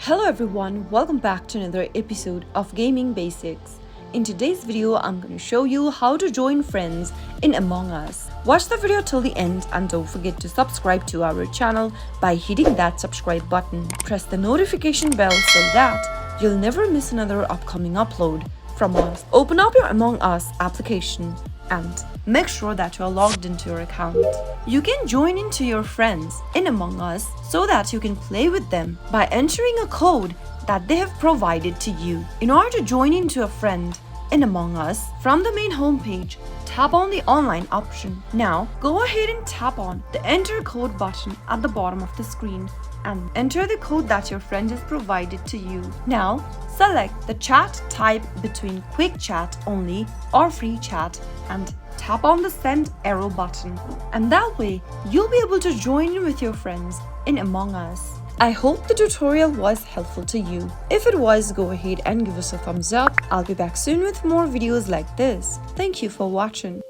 Hello everyone, welcome back to another episode of Gaming Basics. In today's video, I'm going to show you how to join friends in Among Us. Watch the video till the end and don't forget to subscribe to our channel by hitting that subscribe button. Press the notification bell so that you'll never miss another upcoming upload from us. Open up your Among Us application and make sure that you're logged into your account. You can join into your friends in Among Us so that you can play with them by entering a code that they have provided to you. In order to join into a friend in Among Us, from the main homepage, tap on the online option. Now, go ahead and tap on the enter code button at the bottom of the screen and enter the code that your friend has provided to you. Now, select the chat type between quick chat only or free chat and tap on the send arrow button. And that way, you'll be able to join in with your friends in Among Us. I hope the tutorial was helpful to you. If it was, go ahead and give us a thumbs up. I'll be back soon with more videos like this. Thank you for watching.